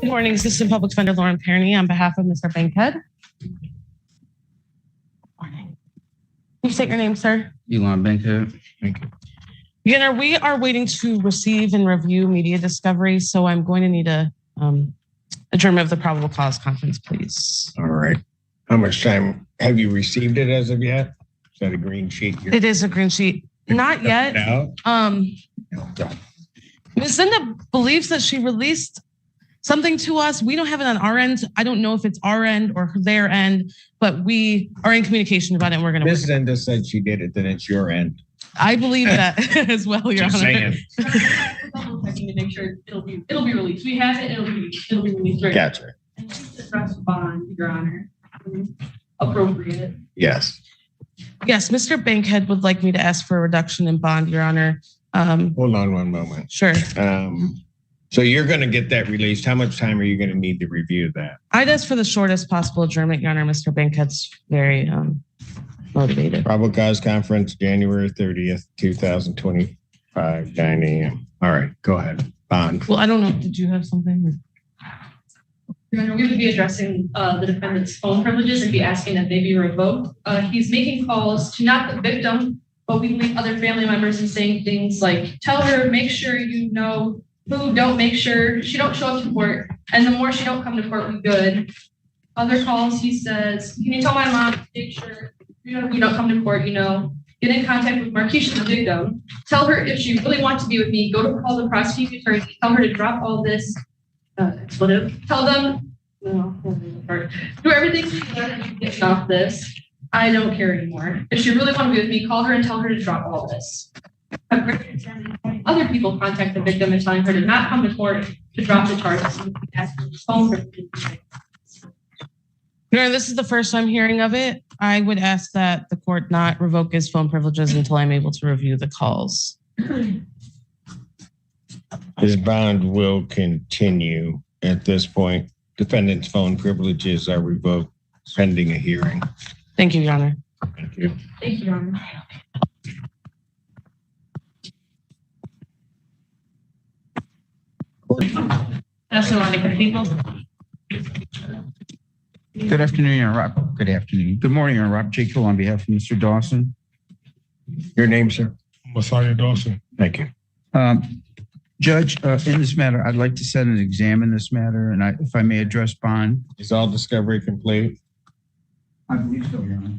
Good morning, Assistant Public Defender Lauren Perny on behalf of Mr. Bankhead. Morning. Can you state your name, sir? Elon Bankhead. Thank you. Beginner, we are waiting to receive and review media discovery, so I'm going to need a adjournment of the probable cause conference, please. All right. How much time have you received it as of yet? Is that a green sheet? It is a green sheet. Not yet. Ms. Zinda believes that she released something to us. We don't have it on our end. I don't know if it's our end or their end, but we are in communication about it. And we're going to. Ms. Zinda said she did it, then it's your end. I believe that as well, Your Honor. Saying. To make sure it'll be released. We have it. It'll be released. Right. Gotcha. And address bond, Your Honor. Appropriate. Yes. Yes, Mr. Bankhead would like me to ask for a reduction in bond, Your Honor. Hold on one moment. Sure. So you're going to get that released. How much time are you going to need to review that? I'd ask for the shortest possible adjournment, Your Honor. Mr. Bankhead's very motivated. Probable cause conference, January 30th, 2025, 9 a.m. All right, go ahead. Bond. Well, I don't know. Did you have something? Your Honor, we would be addressing the defendant's phone privileges and be asking that they be revoked. He's making calls to not the victim, but we link other family members and saying things like, tell her, make sure you know who, don't make sure she don't show up to court. And the more she don't come to court, we good. Other calls, he says, can you tell my mom, make sure you know who don't come to court, get in contact with Marquisha, the victim. Tell her if she really wants to be with me, go to call the prosecuting attorney, tell her to drop all this expletive. Tell them, do everything to get off this. I don't care anymore. If she really wants to be with me, call her and tell her to drop all this. Other people contact the victim and telling her to not come to court, to drop the charges. Your Honor, this is the first time hearing of it. I would ask that the court not revoke his phone privileges until I'm able to review the calls. His bond will continue at this point. Defendant's phone privileges are revoked pending a hearing. Thank you, Your Honor. Thank you. Thank you, Your Honor. That's the line of people. Good afternoon, Your Honor. Good afternoon. Good morning, Your Honor. Rob J. Kill on behalf of Mr. Dawson. Your name, sir? Messiah Dawson. Thank you. Judge, in this matter, I'd like to set an exam in this matter, and if I may address bond. Is all discovery complete? I believe so, Your Honor.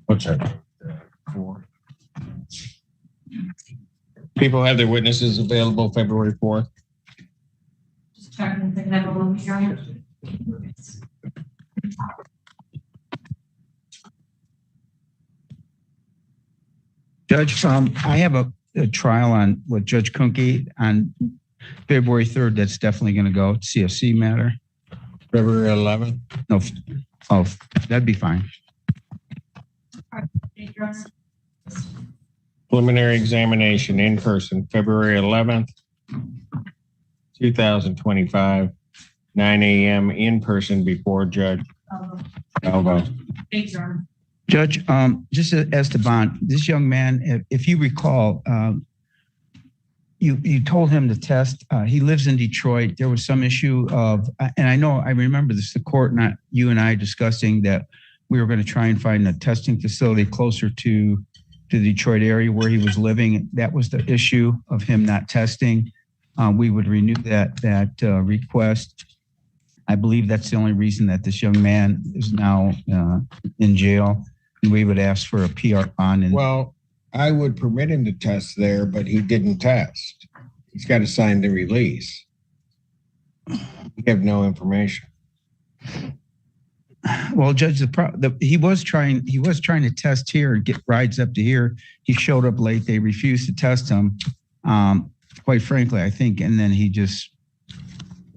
What's that? 4. People have their witnesses available February 4th. Just checking if they have a moment, Your Honor. Judge, I have a trial on with Judge Kunke on February 3rd. That's definitely going to go. CFC matter. February 11th? No, oh, that'd be fine. Preliminary examination in person, February 11th, 2025, 9 a.m. in person before Judge Alvo. Thanks, Your Honor. Judge, just as to bond, this young man, if you recall, you told him to test. He lives in Detroit. There was some issue of, and I remember this, the court, not you and I discussing that we were going to try and find a testing facility closer to the Detroit area where he was living. That was the issue of him not testing. We would renew that request. I believe that's the only reason that this young man is now in jail. And we would ask for a PR bond. Well, I would permit him to test there, but he didn't test. He's got to sign the release. We have no information. Well, Judge, he was trying to test here and get rides up to here. He showed up late. They refused to test him. Quite frankly, I think, and then he just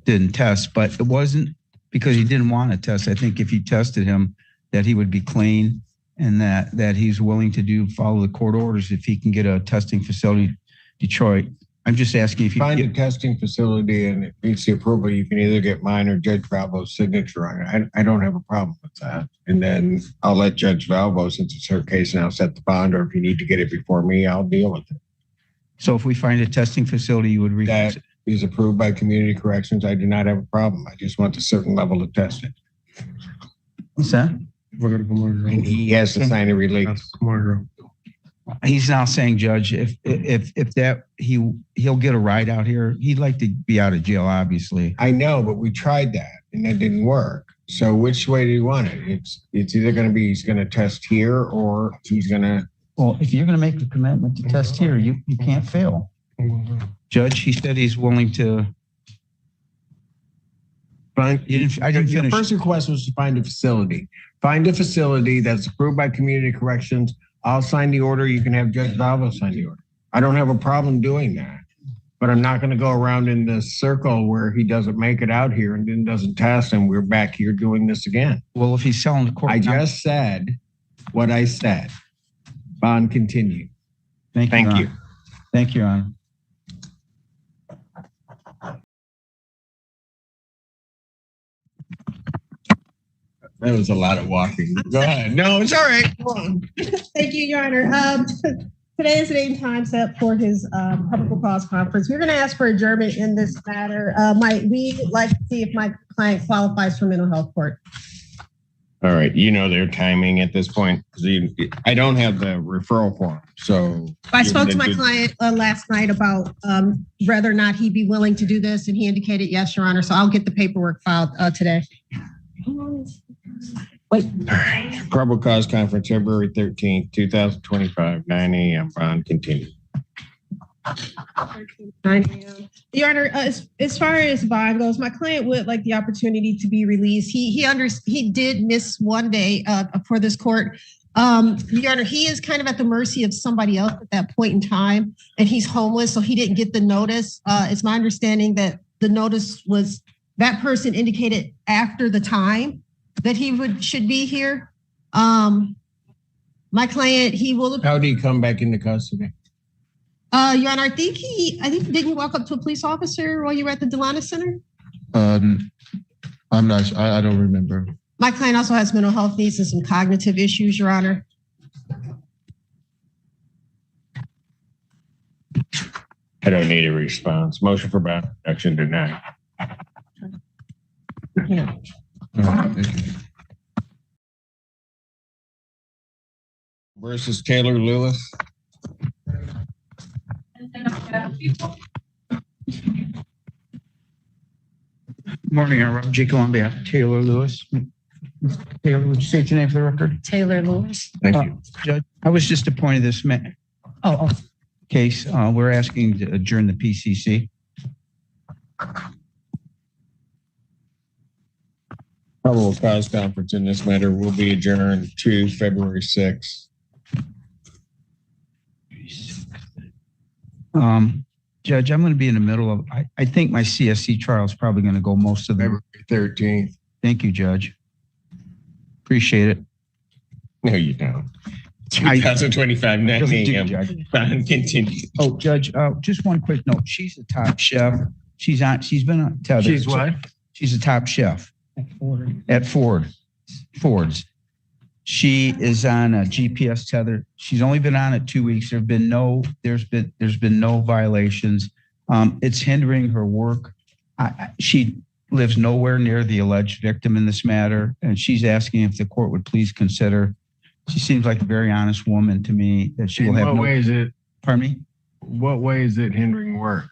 didn't test. But it wasn't because he didn't want to test. I think if you tested him, that he would be clean, and that he's willing to follow the court orders if he can get a testing facility in Detroit. I'm just asking if you find a testing facility and it meets the approval, you can either get mine or Judge Valvo's signature on it. I don't have a problem with that. And then I'll let Judge Valvo, since it's her case now, set the bond, or if you need to get it before me, I'll deal with it. So if we find a testing facility, you would refuse it? is approved by community corrections, I do not have a problem. I just want a certain level of testing. What's that? We're gonna come on. And he has to sign a release. He's now saying, Judge, if that he'll get a ride out here. He'd like to be out of jail, obviously. I know, but we tried that and that didn't work. So which way do you want it? It's either going to be he's going to test here or he's going to. Well, if you're going to make a commitment to test here, you can't fail. Judge, he said he's willing to. I didn't Your finish. first request was to find a facility. Find a facility that's approved by community corrections. I'll sign the order. You can have Judge Valvo sign the order. I don't have a problem doing that. But I'm not going to go around in this circle where he doesn't make it out here and then doesn't test, and we're back here doing this again. Well, if he's selling the court. I just said what I said. Bond continue. Thank you. Thank you, Your Honor. That was a lot of walking. Go ahead. No, it's all right. Go on. Thank you, Your Honor. Today is the date and time set for his probable cause conference. We're going to ask for adjournment in this matter. We like to see if my client qualifies for mental health court. All right. You know their timing at this point. I don't have the referral form. So I spoke to my client last night about whether or not he'd be willing to do this, and he indicated yes, Your Honor. So I'll get the paperwork filed today. Wait. All right. Probable cause conference, February 13th, 2025, 9 a.m. Bond continue. 9 a.m. Your Honor, as far as bond goes, my client would like the opportunity to be released. He did miss one day for this court. Your Honor, he is kind of at the mercy of somebody else at that point in time, and he's homeless, so he didn't get the notice. It's my understanding that the notice was that person indicated after the time that he should be here. My client, he will. How do you come back into custody? Your Honor, I think didn't he walk up to a police officer while you were at the Delana Center? I'm not. I don't remember. My client also has mental health needs and some cognitive issues, Your Honor. I don't need a response. Motion for bond reduction denied. Yeah. Thank you. Versus Taylor Lewis. Morning, I'm Rob Jacob on behalf of Taylor Lewis. Taylor, would you state your name for the record? Taylor Lewis. Thank you. Judge, I was just appointed this case. We're asking to adjourn the PCC. Probable cause conference in this matter will be adjourned to February 6th. Judge, I'm going to be in the middle of, I think my CSC trial is probably going to go most of the. February 13th. Thank you, Judge. Appreciate it. No, you don't. 2025, 9 a.m. Bond continue. Oh, Judge, just one quick note. She's a top chef. She's been on tether. She's what? She's a top chef at Ford's. She is on a GPS tether. She's only been on it 2 weeks. There's been no violations. It's hindering her work. She lives nowhere near the alleged victim in this matter, and she's asking if the court would please consider. She seems like a very honest woman to me. That she will have. What way is it? Pardon me? What way is it hindering work?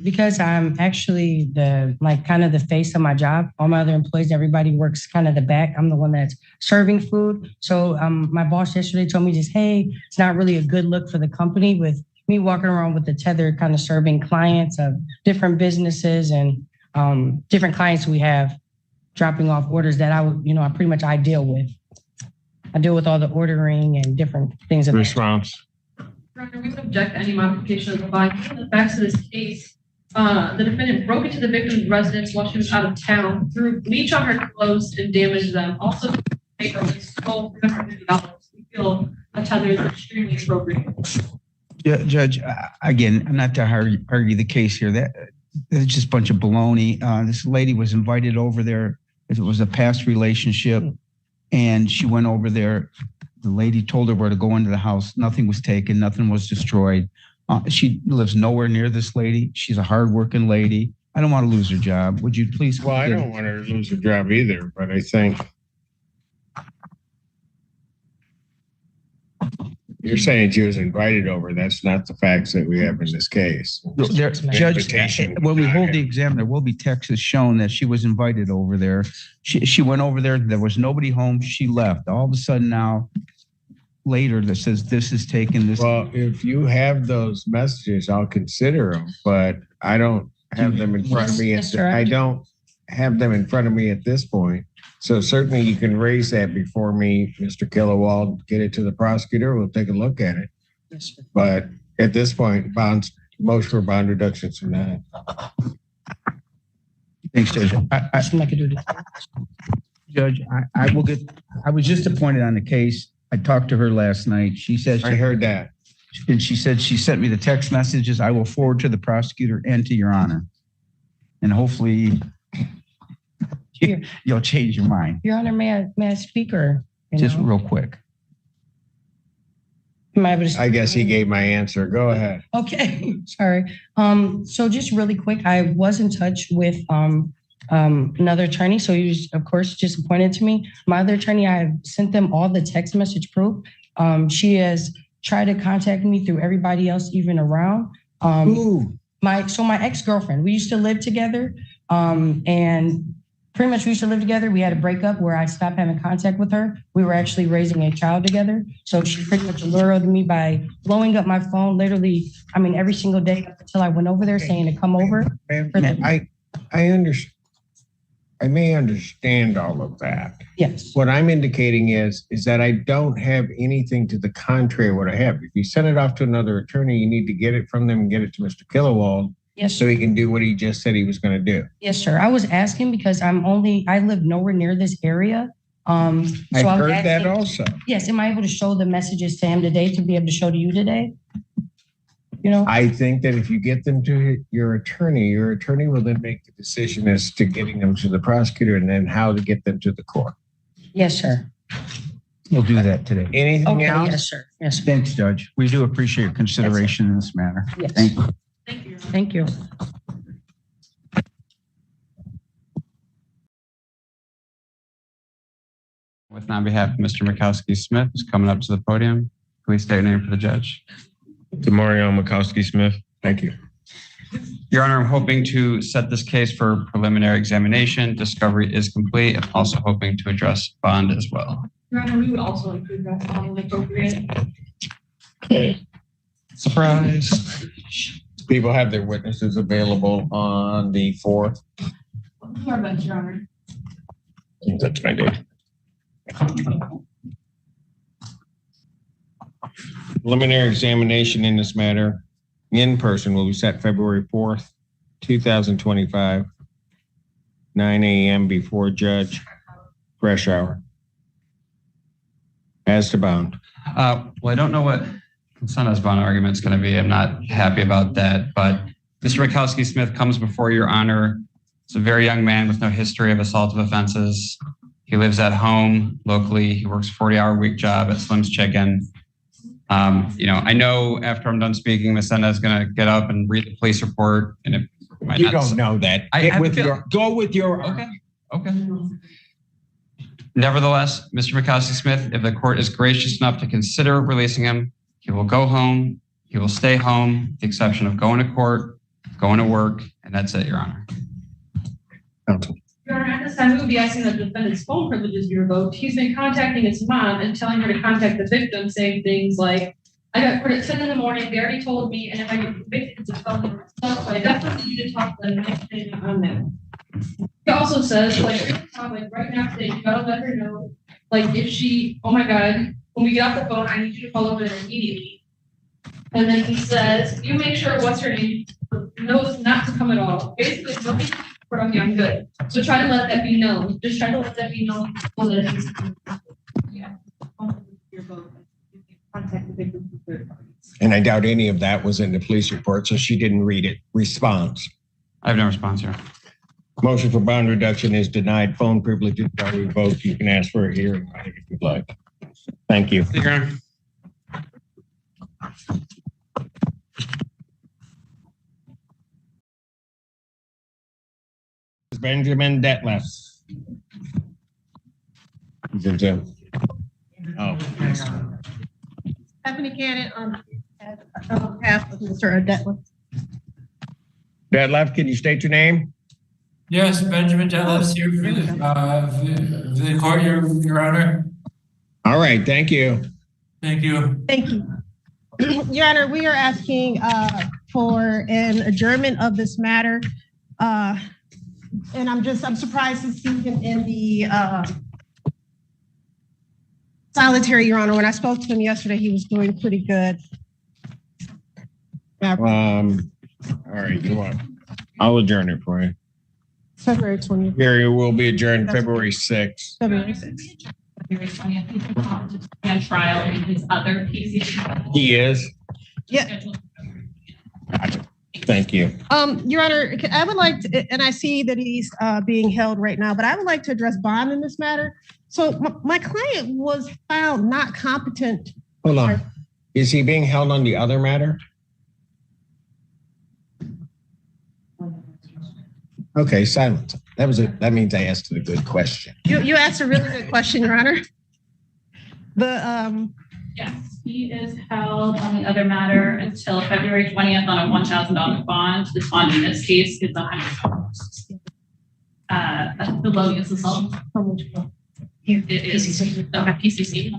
Because I'm actually kind of the face of my job. All my other employees, everybody works kind of the back. I'm the one that's serving food. So my boss yesterday told me just, hey, it's not really a good look for the company with me walking around with the tether, kind of serving clients of different businesses and different clients we have, dropping off orders that I deal with. I deal with all the ordering and different things. Response. We would object to any modification of the bond. Given the facts of this case, the defendant broke into the victim's residence while she was out of town, threw bleach on her clothes and damaged them. Also, stole $350. We feel a tether is extremely appropriate. Yeah, Judge, again, I'm not to argue the case here. That's just a bunch of baloney. This lady was invited over there. It was a past relationship, and she went over there. The lady told her where to go into the house. Nothing was taken. Nothing was destroyed. She lives nowhere near this lady. She's a hardworking lady. I don't want to lose her job. Would you please? Well, I don't want her to lose her job either, but I think you're saying she was invited over. That's not the facts that we have in this case. Judge, when we hold the exam, there will be texts showing that she was invited over there. She went over there. There was nobody home. She left. All of a sudden now, later, that says this is taken. This. Well, if you have those messages, I'll consider them, but I don't have them in front of me. I don't have them in front of me at this point. So certainly you can raise that before me, Mr. Killawall, get it to the prosecutor. We'll take a look at it. Yes, sir. But at this point, motion for bond reductions from that. Thanks, Judge. I could do this. Judge, I was just appointed on the case. I talked to her last night. She says, I heard that. and she said she sent me the text messages. I will forward to the prosecutor and to your honor. And hopefully you'll change your mind. Your Honor, may I speak or? Just real quick. Am I able to? I guess he gave my answer. Go ahead. Okay, sorry. So just really quick, I was in touch with another attorney. So he was, of course, just appointed to me. My other attorney, I have sent them all the text message proof. She has tried to contact me through everybody else, even around. My ex-girlfriend, we used to live together. And pretty much we used to live together. We had a breakup where I stopped having contact with her. We were actually raising a child together. So she pretty much lured me by blowing up my phone, literally, I mean, every single day until I went over there saying to come over. I understand. I may understand all of that. Yes. What I'm indicating is that I don't have anything to the contrary of what I have. If you send it off to another attorney, you need to get it from them and get it to Mr. Killawall. Yes, so he can do what he just said he was going to do. Yes, sir. I was asking because I live nowhere near this area. I heard that also. Yes. Am I able to show the messages to him today to be able to show to you today? You know, I think that if you get them to your attorney will then make the decision as to getting them to the prosecutor and then how to get them to the court. Yes, sir. We'll do that today. Anything else? Yes, sir. Yes, sir. Thanks, Judge. We do appreciate your consideration in this matter. Yes. Thank you. Thank you. Thank you. With on behalf of Mr. Mikowski-Smith, who's coming up to the podium. Please state your name for the judge. Mario Mikowski-Smith. Thank you. Your Honor, I'm hoping to set this case for preliminary examination. Discovery is complete. I'm also hoping to address bond as well. Your Honor, we would also include that on the appropriate. Surprise. People have their witnesses available on the 4th. Your Honor. That's my date. Preliminary examination in this matter in person will be set February 4th, 2025, 9 a.m. before Judge Fresh Hour. As to bond. Well, I don't know what Consenta's bond argument is going to be. I'm not happy about that. But Mr. Mikowski-Smith comes before Your Honor. He's a very young man with no history of assaultive offenses. He lives at home locally. He works a 40-hour-a-week job at Slim's Chicken. I know after I'm done speaking, Ms. Senda is going to get up and read the police report. And it might You don't know that. Go with your. Okay. Nevertheless, Mr. Mikowski-Smith, if the court is gracious enough to consider releasing him, he will go home. He will stay home, with the exception of going to court, going to work, and that's it, Your Honor. Your Honor, at this time, we would be asking that the defendant's phone privileges be revoked. He's been contacting his mom and telling her to contact the victim, saying things like, I got put at 10 in the morning, they already told me, and if I get convicted, it's a felony myself, so I definitely need to talk to them next day on that. He also says, right now today, you gotta let her know, if she, oh my God, when we get off the phone, I need you to call over there immediately. And then he says, you make sure what's her name knows not to come at all. Basically, nobody. Okay, I'm good. So try to let that be known. Just try to let that be known. And I doubt any of that was in the police report, so she didn't read it. Response. I have no response here. Motion for bond reduction is denied. Phone privileges are revoked. You can ask for a hearing if you'd like. Thank you. Your Honor. Benjamin Detleffs. Oh, Stephanie Cannon on behalf of Mr. Detleffs. Detlef, can you state your name? Yes, Benjamin Detleffs here for the court, Your Honor. All right, thank you. Thank you. Thank you. Your Honor, we are asking for an adjournment of this matter. And I'm surprised to see him in the solitary, Your Honor. When I spoke to him yesterday, he was doing pretty good. All right, you want? I'll adjourn it for you. February 20th. Hearing will be adjourned February 6th. February 6th. February 20th, on trial in his other cases. He is. Yeah. Gotcha. Thank you. Your Honor, I would like to, and I see that he's being held right now, but I would like to address bond in this matter. So my client was found not competent. Hold on. Is he being held on the other matter? Okay, silence. That means I asked a good question. You asked a really good question, Your Honor. Yes, he is held on the other matter until February 20th on a $1,000 bond. The bond in this case is $100. Felonious assault. It is PCC.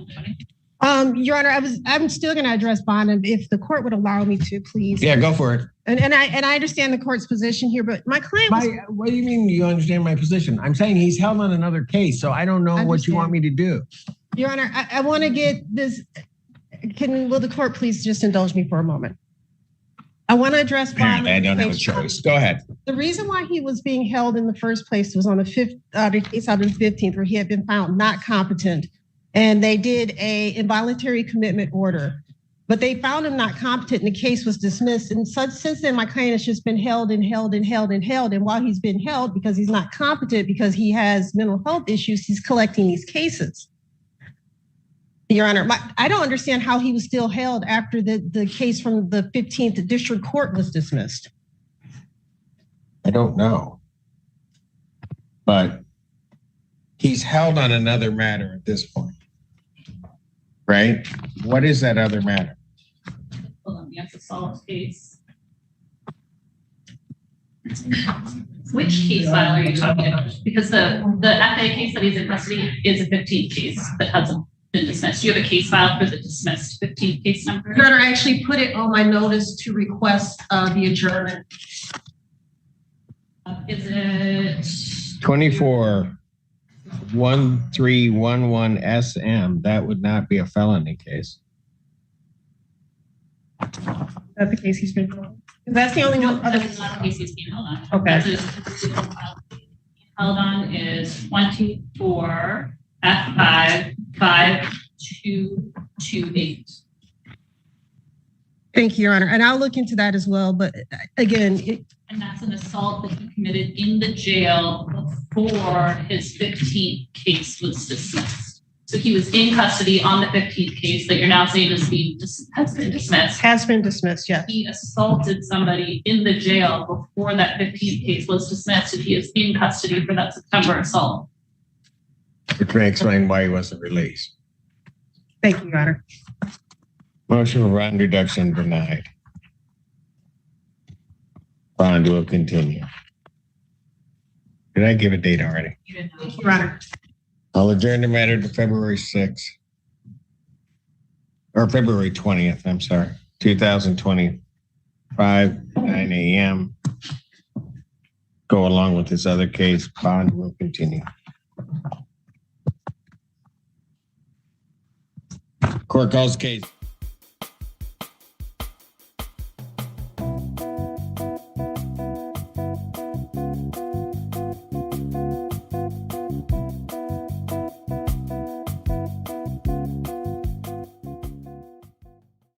Your Honor, I'm still going to address bond, and if the court would allow me to, please. Yeah, go for it. And I understand the court's position here, but my client was. What do you mean you understand my position? I'm saying he's held on another case, so I don't know what you want me to do. Your Honor, I want to get this. Will the court please just indulge me for a moment? I want to address bond. Apparently, I don't have a choice. Go ahead. The reason why he was being held in the first place was on the case out of the 15th, where he had been found not competent, and they did a involuntary commitment order. But they found him not competent and the case was dismissed. And since then, my client has just been held and held and held and held. And while he's been held because he's not competent, because he has mental health issues, he's collecting these cases. Your Honor, I don't understand how he was still held after the case from the 15th district court was dismissed. I don't know. But he's held on another matter at this point. Right? What is that other matter? Hold on, yes, assault case. Which case file are you talking about? Because the FA case that he's in custody is a 15th case that hasn't been dismissed. Do you have a case file for the dismissed 15th case number? Your Honor, I actually put it on my notice to request the adjournment. Is it 24-1311 SM? That would not be a felony case. That's the case he's been held. That's the only one. That's not the case he's being held on. Okay. Held on is 24F55228. Thank you, Your Honor. And I'll look into that as well. But again, and that's an assault that he committed in the jail before his 15th case was dismissed. So he was in custody on the 15th case that you're now saying has been dismissed. Has been dismissed, yes. He assaulted somebody in the jail before that 15th case was dismissed, and he is in custody for that September assault. Which may explain why he wasn't released. Thank you, Your Honor. Motion for bond reduction denied. Bond will continue. Did I give a date already? Thank you, Your Honor. I'll adjourn the matter to February 6th. Or February 20th, I'm sorry. 2025, 9 a.m. Go along with this other case. Bond will continue. Court calls case